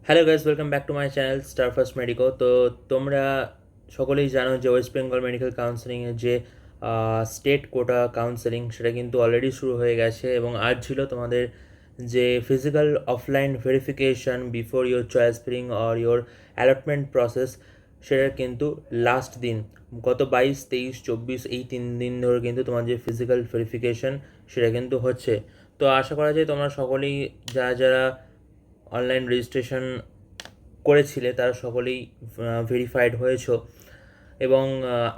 Hello guys, welcome back to my channel star first medico. তো তোমরা সকলেই জানো যে ওয়েস্ট বেঙ্গল মেডিকেল কাউন্সিলিংয়ের যে স্টেট কোটা কাউন্সিলিং সেটা কিন্তু অলরেডি শুরু হয়ে গেছে এবং আজ ছিল তোমাদের যে physical offline verification before your choice filling or your allotment process, সেটার কিন্তু লাস্ট দিন গত 22, 23, 24 এই 3 দিন ধরে কিন্তু তোমার যে ফিজিক্যাল ভেরিফিকেশন সেটা কিন্তু হচ্ছে। তো আশা করা যায় তোমরা সকলেই যারা যারা অনলাইন রেজিস্ট্রেশন করেছিলে তারা সকলেই ভেরিফাইড হয়েছো এবং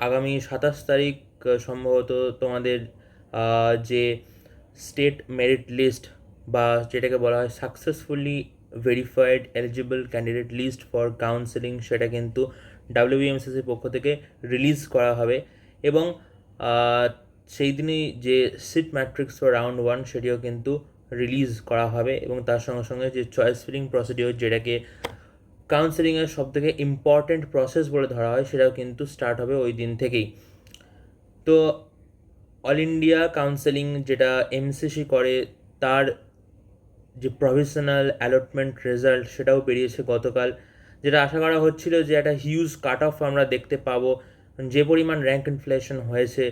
আগামী 27 তারিখ সম্ভবত তোমাদের যে স্টেট মেরিট লিস্ট বা যেটাকে বলা হয় successfully verified eligible candidate list for counselling, সেটা কিন্তু ডাব্লিউবিএমসিসির পক্ষ থেকে রিলিজ করা হবে এবং সেই দিনই যে সিট ম্যাট্রিক্স ফর রাউন্ড 1 সেটিও কিন্তু রিলিজ করা হবে এবং তার সঙ্গে সঙ্গে যে চয়েস ফিলিং প্রসিডিওর, যেটাকে কাউন্সেলিংয়ের সবথেকে ইম্পর্ট্যান্ট প্রসেস বলে ধরা হয়, সেটাও কিন্তু স্টার্ট হবে ওই দিন থেকেই। তো অল ইন্ডিয়া কাউন্সেলিং যেটা এমসিসি করে, তার যে প্রভিশনাল অ্যালটমেন্ট রেজাল্ট সেটাও বেরিয়েছে গতকাল, যেটা আশা করা হচ্ছিল যে একটা হিউজ কাট অফ আমরা দেখতে পাবো। যে পরিমাণ র্যাঙ্ক ইনফ্লেশন হয়েছে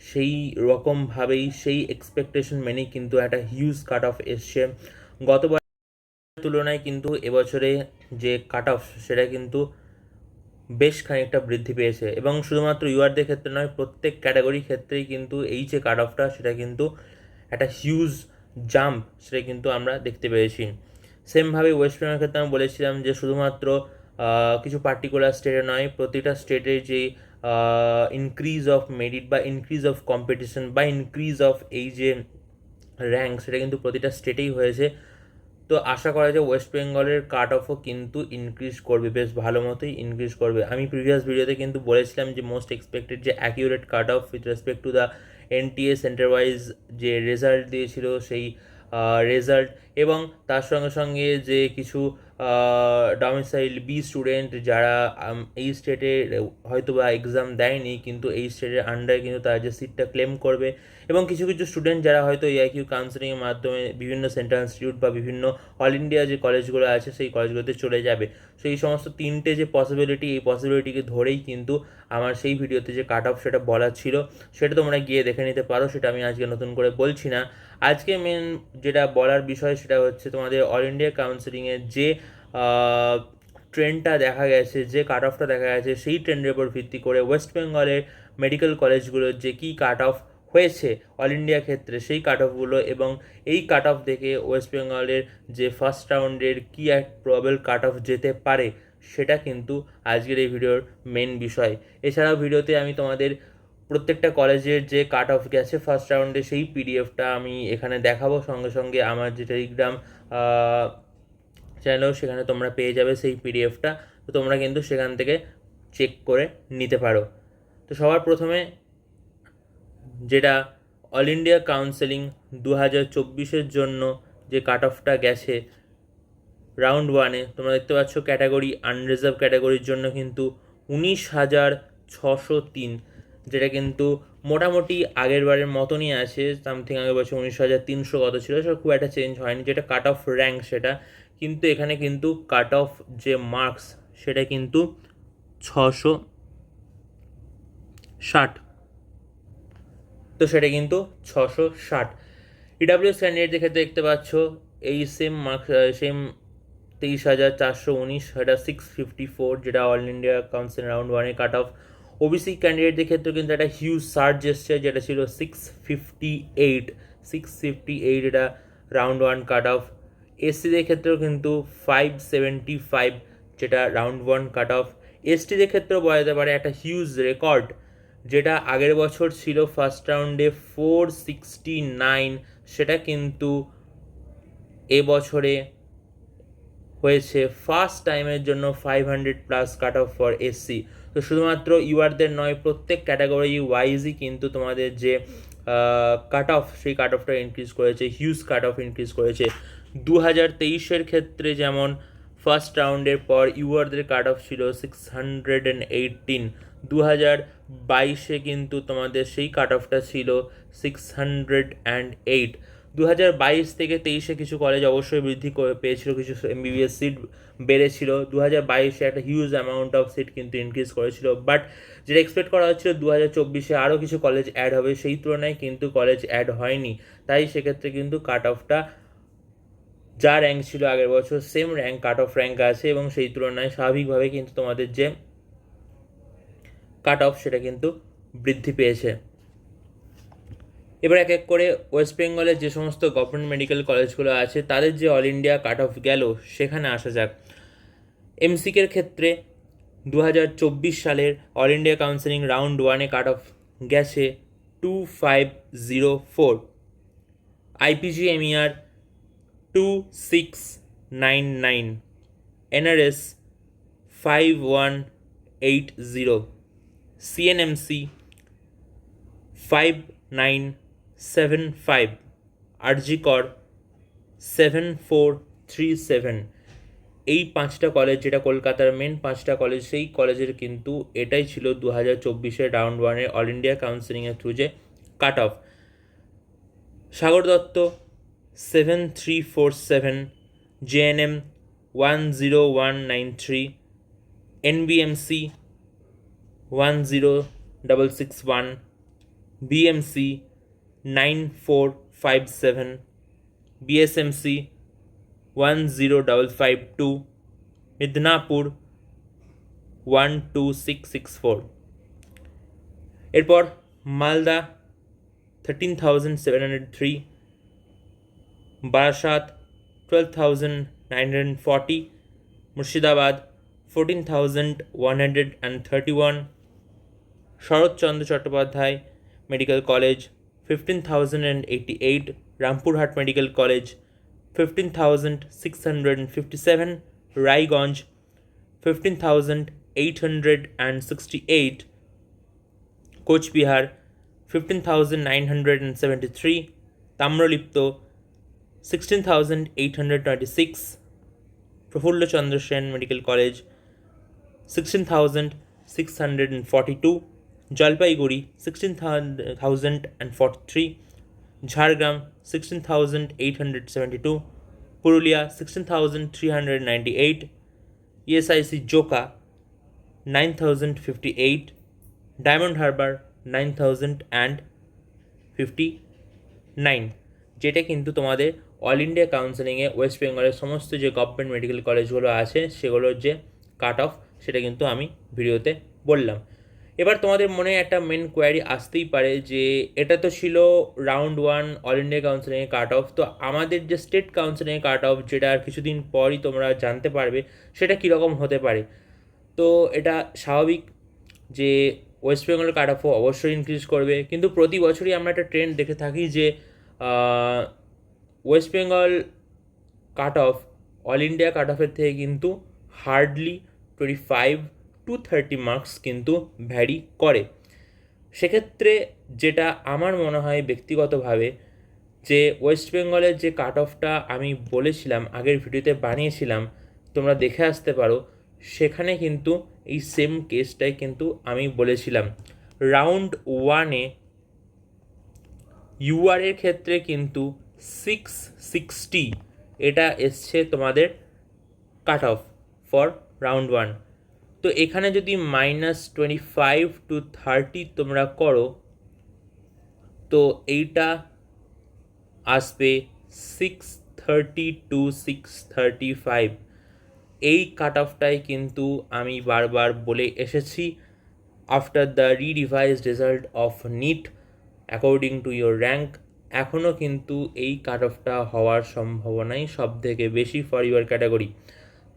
সেই রকমভাবেই সেই এক্সপেকটেশন মেনেই কিন্তু একটা হিউজ কাট অফ এসছে। গতবার তুলনায় কিন্তু এবছরে যে কাট অফ সেটা কিন্তু বেশ খানিকটা বৃদ্ধি পেয়েছে এবং শুধুমাত্র ইউআরদের ক্ষেত্রে নয়, প্রত্যেক ক্যাটাগরির ক্ষেত্রেই কিন্তু এই যে কাট অফটা সেটা কিন্তু একটা হিউজ জাম্প সেটা কিন্তু আমরা দেখতে পেয়েছি। সেমভাবে ওয়েস্ট বেঙ্গলের ক্ষেত্রে আমি বলেছিলাম যে শুধুমাত্র কিছু পার্টিকুলার স্টেটে নয়, প্রতিটা স্টেটের যে ইনক্রিজ অফ মেরিট বা ইনক্রিজ অফ কম্পিটিশন বা ইনক্রিজ অফ এই যে র্যাঙ্ক সেটা কিন্তু প্রতিটা স্টেটেই হয়েছে। তো আশা করা যায় ওয়েস্ট বেঙ্গলের কাট অফও কিন্তু ইনক্রিজ করবে, বেশ ভালো মতোই ইনক্রিজ করবে। আমি প্রিভিয়াস ভিডিওতে কিন্তু বলেছিলাম যে মোস্ট এক্সপেক্টেড যে accurate cut off with respect to the NTA centre wise যে রেজাল্ট দিয়েছিল সেই রেজাল্ট এবং তার সঙ্গে সঙ্গে যে কিছু ডমিসাইল বি স্টুডেন্ট যারা এই স্টেটে হয়তো বা এক্সাম দেয়নি কিন্তু এই স্টেটের আন্ডারে কিন্তু তারা যে সিটটা ক্লেম করবে এবং কিছু কিছু স্টুডেন্ট যারা হয়তো এআইকিউ কাউন্সেলিংয়ের মাধ্যমে বিভিন্ন সেন্ট্রাল ইনস্টিটিউট বা বিভিন্ন অল ইন্ডিয়া যে কলেজগুলো আছে সেই কলেজগুলোতে চলে যাবে। সো এই সমস্ত তিনটে যে পসিবিলিটি, এই পসিবিলিটিকে ধরেই কিন্তু আমার সেই ভিডিওতে যে কাট অফ সেটা বলা ছিল, সেটা তোমরা গিয়ে দেখে নিতে পারো, সেটা আমি আজকে নতুন করে বলছি না। আজকে মেন যেটা বলার বিষয় সেটা হচ্ছে তোমাদের অল ইন্ডিয়া কাউন্সেলিংয়ের যে ট্রেন্ডটা দেখা গেছে, যে কাট অফটা দেখা গেছে, সেই ট্রেন্ডের উপর ভিত্তি করে ওয়েস্ট বেঙ্গলের মেডিকেল কলেজগুলোর যে কী কাট অফ হয়েছে অল ইন্ডিয়া ক্ষেত্রে সেই কাট অফগুলো এবং এই কাট অফ দেখে ওয়েস্ট বেঙ্গলের যে ফার্স্ট রাউন্ডের কী এক প্রবেল কাট অফ যেতে পারে, সেটা কিন্তু আজকের এই ভিডিওর মেন বিষয়। এছাড়াও ভিডিওতে আমি তোমাদের প্রত্যেকটা কলেজের যে কাট অফ গেছে ফার্স্ট রাউন্ডে সেই পিডিএফটা আমি এখানে দেখাবো, সঙ্গে সঙ্গে আমার যে টেলিগ্রাম চ্যানেলও সেখানে তোমরা পেয়ে যাবে সেই পিডিএফটা। তো তোমরা কিন্তু সেখান থেকে চেক করে নিতে পারো। তো সবার প্রথমে যেটা অল ইন্ডিয়া কাউন্সেলিং 2024-এর জন্য যে কাট অফটা গেছে রাউন্ড 1-এ, তোমরা দেখতে পাচ্ছ ক্যাটাগরি আনরিজার্ভ ক্যাটাগরির জন্য কিন্তু 19,603, যেটা কিন্তু মোটামুটি আগের বারের মতনই আছে। সামথিং আগের বছর 19,300 কত ছিল, সেটা খুব একটা চেঞ্জ হয়নি। যেটা কাট অফ র্যাঙ্ক সেটা কিন্তু এখানে কিন্তু কাট অফ যে মার্কস সেটা কিন্তু 660। তো সেটা কিন্তু 660। ইডাব্লিউএস ক্যান্ডিডেটদের ক্ষেত্রে দেখতে পাচ্ছ এই সেম মার্কস, সেম 23,419, সেটা 654, যেটা অল ইন্ডিয়া কাউন্সিল রাউন্ড 1-এ কাট অফ। ওবিসি ক্যান্ডিডেটদের ক্ষেত্রে কিন্তু একটা হিউজ সার্চ এসছে, যেটা ছিল 658, এটা রাউন্ড 1 কাট অফ। এসসিদের ক্ষেত্রেও কিন্তু 575, যেটা রাউন্ড 1 কাট অফ। এসটিদের ক্ষেত্রেও বলা যেতে পারে একটা হিউজ রেকর্ড, যেটা আগের বছর ছিল ফার্স্ট রাউন্ডে 469, সেটা কিন্তু এবছরে হয়েছে ফার্স্ট টাইমের জন্য 500+ কাট অফ ফর এসসি। তো শুধুমাত্র ইউআরদের নয়, প্রত্যেক ক্যাটাগরি ওয়াইজই কিন্তু তোমাদের যে কাট অফ সেই কাট অফটা ইনক্রিজ করেছে, হিউজ কাট অফ ইনক্রিজ করেছে। 2023-এর ক্ষেত্রে যেমন ফার্স্ট রাউন্ডের পর ইউআরদের কাট অফ ছিল 618, 2022-এ কিন্তু তোমাদের সেই কাট অফটা ছিল 608। 2022 থেকে 23-এ কিছু কলেজ অবশ্যই বৃদ্ধি পেয়েছিল, কিছু এমবিবিএস সিট বেড়েছিল। 2022-এ একটা হিউজ অ্যামাউন্ট অফ সিট কিন্তু ইনক্রিজ করেছিল, বাট যেটা এক্সপেক্ট করা হচ্ছিল 2024-এ আরও কিছু কলেজ অ্যাড হবে, সেই তুলনায় কিন্তু কলেজ অ্যাড হয়নি। তাই সেক্ষেত্রে কিন্তু কাট অফটা যা র্যাঙ্ক ছিল আগের বছর same rank cut off rank আছে, এবং সেই তুলনায় স্বাভাবিকভাবে কিন্তু তোমাদের যে কাট অফ সেটা কিন্তু বৃদ্ধি পেয়েছে। এবার এক এক করে ওয়েস্ট বেঙ্গলের যে সমস্ত গভর্নমেন্ট মেডিকেল কলেজগুলো আছে তাদের যে অল ইন্ডিয়া কাট অফ গেল সেখানে আসা যাক। এমসিকের ক্ষেত্রে 2024 সালের অল ইন্ডিয়া কাউন্সিলিং রাউন্ড 1-এ কাট অফ গেছে 2504, IPGMER 2699, NRS 5180, CNMC 5975, আরজিকর 7437। এই 5টা কলেজ, যেটা কলকাতার মেন 5টা কলেজ, সেই কলেজের কিন্তু এটাই ছিল 2024-এর রাউন্ড 1-এর অল ইন্ডিয়া কাউন্সিলিংয়ের থ্রু যে cut off. Sagar Dutta 7347, JNM 10193, NBMC 10661, BMC 9457, BSMC 10552, Midnapur 12664। এরপর Malda 13703, Barasat 12940, Murshidabad 14131, Sarat Chandra Chattopadhyay medical college 15088, Rampurhat medical college 15657, Raiganj 15868, Cooch Behar 15973, Tamralipta 16826, Prafulla Chandra Sen medical college 16642, Jalpaiguri 16043, Jhargram 16872, Purulia 16398, ESIC Joka 9058, Diamond Harbour 9059, যেটা কিন্তু তোমাদের অল ইন্ডিয়া কাউন্সিলিংয়ে ওয়েস্ট বেঙ্গলের সমস্ত যে গভর্নমেন্ট মেডিকেল কলেজগুলো আছে সেগুলোর যে কাট অফ সেটা কিন্তু আমি ভিডিওতে বললাম। এবার তোমাদের মনে একটা মেন কোয়ারি আসতেই পারে যে এটা তো ছিল রাউন্ড 1 অল ইন্ডিয়া কাউন্সিলিংয়ে কাট অফ, তো আমাদের যে স্টেট কাউন্সিলিংয়ে কাট অফ, যেটা আর কিছুদিন পরই তোমরা জানতে পারবে, সেটা কীরকম হতে পারে। তো এটা স্বাভাবিক যে ওয়েস্ট বেঙ্গলের কাট অফও অবশ্যই ইনক্রিজ করবে, কিন্তু প্রতি বছরই আমরা একটা ট্রেন্ড দেখে থাকি যে West Bengal cut off all India cut অফের থেকে কিন্তু হার্ডলি 25 to 30 মার্কস কিন্তু ভ্যারি করে। সেক্ষেত্রে যেটা আমার মনে হয় ব্যক্তিগতভাবে, যে ওয়েস্ট বেঙ্গলের যে কাট অফটা আমি বলেছিলাম আগের ভিডিওতে বানিয়েছিলাম, তোমরা দেখে আসতে পারো, সেখানে কিন্তু এই সেম কেসটাই কিন্তু আমি বলেছিলাম। রাউন্ড 1-এ ইউআরের ক্ষেত্রে কিন্তু 660 এটা এসছে তোমাদের কাট অফ ফর রাউন্ড 1। তো এখানে যদি -25 to 30 তোমরা করো, তো এইটা আসবে 630 to 635। এই কাট অফটাই কিন্তু আমি বারবার বলে এসেছি, after the revised result of NEET according to your rank, এখনও কিন্তু এই কাট অফটা হওয়ার সম্ভাবনাই সব থেকে বেশি ফর ইউর ক্যাটাগরি।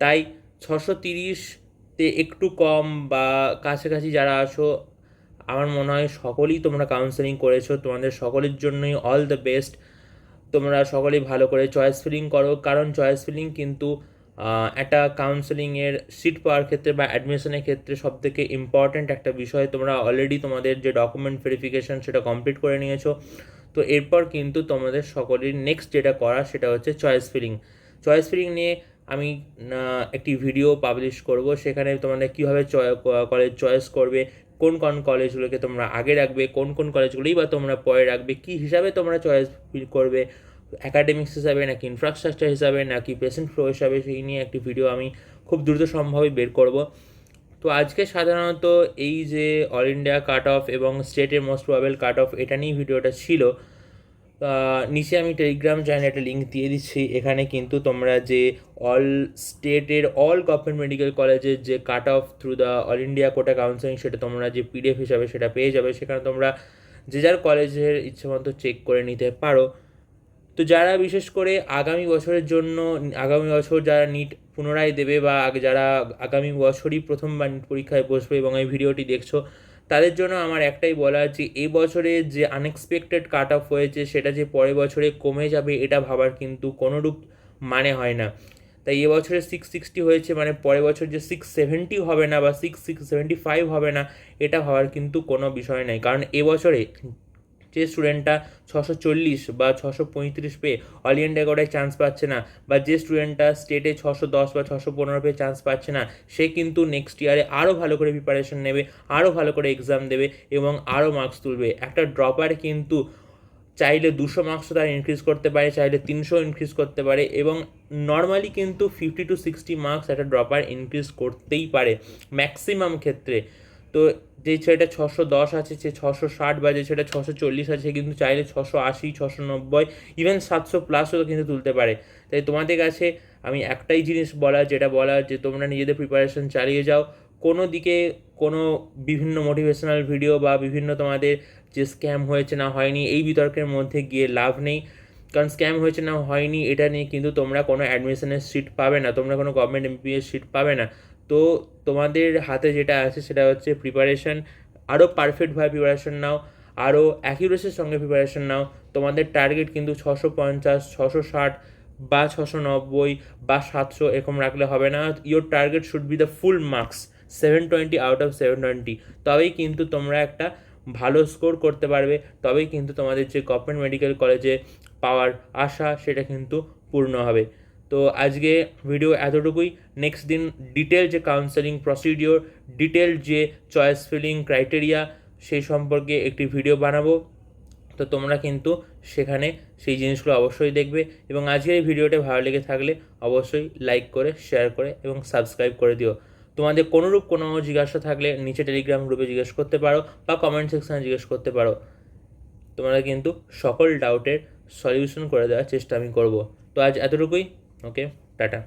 তাই 630-তে একটু কম বা কাছাকাছি যারা আসো, আমার মনে হয় সকলেই তোমরা কাউন্সেলিং করেছো, তোমাদের সকলের জন্যই অল দ্য বেস্ট। তোমরা সকলেই ভালো করে চয়েস ফিলিং করো, কারণ চয়েস ফিলিং কিন্তু একটা কাউন্সেলিংয়ের সিট পাওয়ার ক্ষেত্রে বা অ্যাডমিশনের ক্ষেত্রে সবথেকে ইম্পর্ট্যান্ট একটা বিষয়। তোমরা অলরেডি তোমাদের যে ডকুমেন্ট ভেরিফিকেশান সেটা কমপ্লিট করে নিয়েছো, তো এরপর কিন্তু তোমাদের সকলের নেক্সট যেটা করা সেটা হচ্ছে চয়েস ফিলিং। চয়েস ফিলিং নিয়ে আমি একটি ভিডিও পাবলিশ করব, সেখানে তোমাদের কীভাবে কলেজ চয়েস করবে, কোন কোন কলেজগুলোকে তোমরা আগে রাখবে, কোন কোন কলেজগুলোই বা তোমরা পরে রাখবে, কী হিসাবে তোমরা চয়েস ফিল করবে, অ্যাকাডেমিক্স হিসাবে নাকি ইনফ্রাস্ট্রাকচার হিসাবে নাকি পেশেন্ট ফ্লো হিসাবে, সেই নিয়ে একটি ভিডিও আমি খুব দ্রুত সম্ভবই বের করব। তো আজকে সাধারণত এই যে অল ইন্ডিয়া কাট অফ এবং স্টেটের মোস্ট প্রবাবল কাট অফ, এটা নিয়েই ভিডিওটা ছিল। নিচে আমি টেলিগ্রাম চ্যানেলে একটা লিঙ্ক দিয়ে দিচ্ছি। এখানে কিন্তু তোমরা যে অল স্টেটের অল গভর্নমেন্ট মেডিকেল কলেজের যে cut off through the all India quota counselling, সেটা তোমরা যে পিডিএফ হিসাবে সেটা পেয়ে যাবে। সেখানে তোমরা যে যার কলেজের ইচ্ছে মতো চেক করে নিতে পারো। তো যারা বিশেষ করে আগামী বছরের জন্য, আগামী বছর যারা নিট পুনরায় দেবে বা যারা আগামী বছরই প্রথমবার নিট পরীক্ষায় বসবে এবং এই ভিডিওটি দেখছো, তাদের জন্য আমার একটাই বলা যে এই বছরে যে আনএক্সপেক্টেড কাট অফ হয়েছে সেটা যে পরের বছরে কমে যাবে এটা ভাবার কিন্তু কোনোরূপ মানে হয় না। তাই এবছরে 660 হয়েছে মানে পরের বছর যে 670 হবে না বা 675 হবে না, এটা ভাবার কিন্তু কোনো বিষয় নাই। কারণ এবছরে যে স্টুডেন্টটা 640 বা 635 পেয়ে অল ইন্ডিয়া কোটায় চান্স পাচ্ছে না, বা যে স্টুডেন্টটা স্টেটে 610 বা 615 পেয়ে চান্স পাচ্ছে না, সে কিন্তু নেক্সট ইয়ারে আরও ভালো করে প্রিপারেশন নেবে, আরও ভালো করে এক্সাম দেবে এবং আরও মার্কস তুলবে। একটা ড্রপার কিন্তু চাইলে 200 মার্কসও তারা ইনক্রিজ করতে পারে, চাইলে 300 ইনক্রিজ করতে পারে, এবং নর্মালি কিন্তু 50 to 60 মার্কস একটা ড্রপার ইনক্রিজ করতেই পারে ম্যাক্সিমাম ক্ষেত্রে। তো যে ছেলেটা 610 আছে, সে 660, বা যে ছেলেটা 640 আছে, সে কিন্তু চাইলে 680, 690, ইভেন 700+ কিন্তু তুলতে পারে। তাই তোমাদের কাছে আমি একটাই জিনিস বলার, যেটা বলার যে তোমরা নিজেদের প্রিপারেশন চালিয়ে যাও। কোনো দিকে কোনো বিভিন্ন মোটিভেশনাল ভিডিও বা বিভিন্ন তোমাদের যে স্ক্যাম হয়েছে না হয়নি এই বিতর্কের মধ্যে গিয়ে লাভ নেই। কারণ স্ক্যাম হয়েছে না হয়নি এটা নিয়ে কিন্তু তোমরা কোনো অ্যাডমিশনের সিট পাবে না, তোমরা কোনো গভর্নমেন্ট এমবিবিএস সিট পাবে না। তো তোমাদের হাতে যেটা আছে সেটা হচ্ছে প্রিপারেশন। আরও পারফেক্টভাবে প্রিপারেশন নাও, আরও অ্যাকিউরেসির সঙ্গে প্রিপারেশন নাও। তোমাদের টার্গেট কিন্তু 650, 660 বা 690 বা 700 এরকম রাখলে হবে না। Your target should be the full marks, 720 out of 720। তবেই কিন্তু তোমরা একটা ভালো স্কোর করতে পারবে, তবেই কিন্তু তোমাদের যে গভর্নমেন্ট মেডিকেল কলেজে পাওয়ার আশা সেটা কিন্তু পূর্ণ হবে। তো আজকে ভিডিও এতটুকুই। নেক্সট দিন ডিটেল যে কাউন্সেলিং প্রসিডিওর, ডিটেল যে চয়েস ফিলিং ক্রাইটেরিয়া, সেই সম্পর্কে একটি ভিডিও বানাবো। তো তোমরা কিন্তু সেখানে সেই জিনিসগুলো অবশ্যই দেখবে, এবং আজকের এই ভিডিওটা ভালো লেগে থাকলে অবশ্যই লাইক করে, শেয়ার করে এবং সাবস্ক্রাইব করে দিও। তোমাদের কোনোরূপ কোনো জিজ্ঞাসা থাকলে নিচে টেলিগ্রাম গ্রুপে জিজ্ঞেস করতে পারো বা কমেন্ট সেকশানে জিজ্ঞেস করতে পারো। তোমরা কিন্তু সকল ডাউটের সলিউশন করে দেওয়ার চেষ্টা আমি করব। তো আজ এতটুকুই। ওকে, টাটা।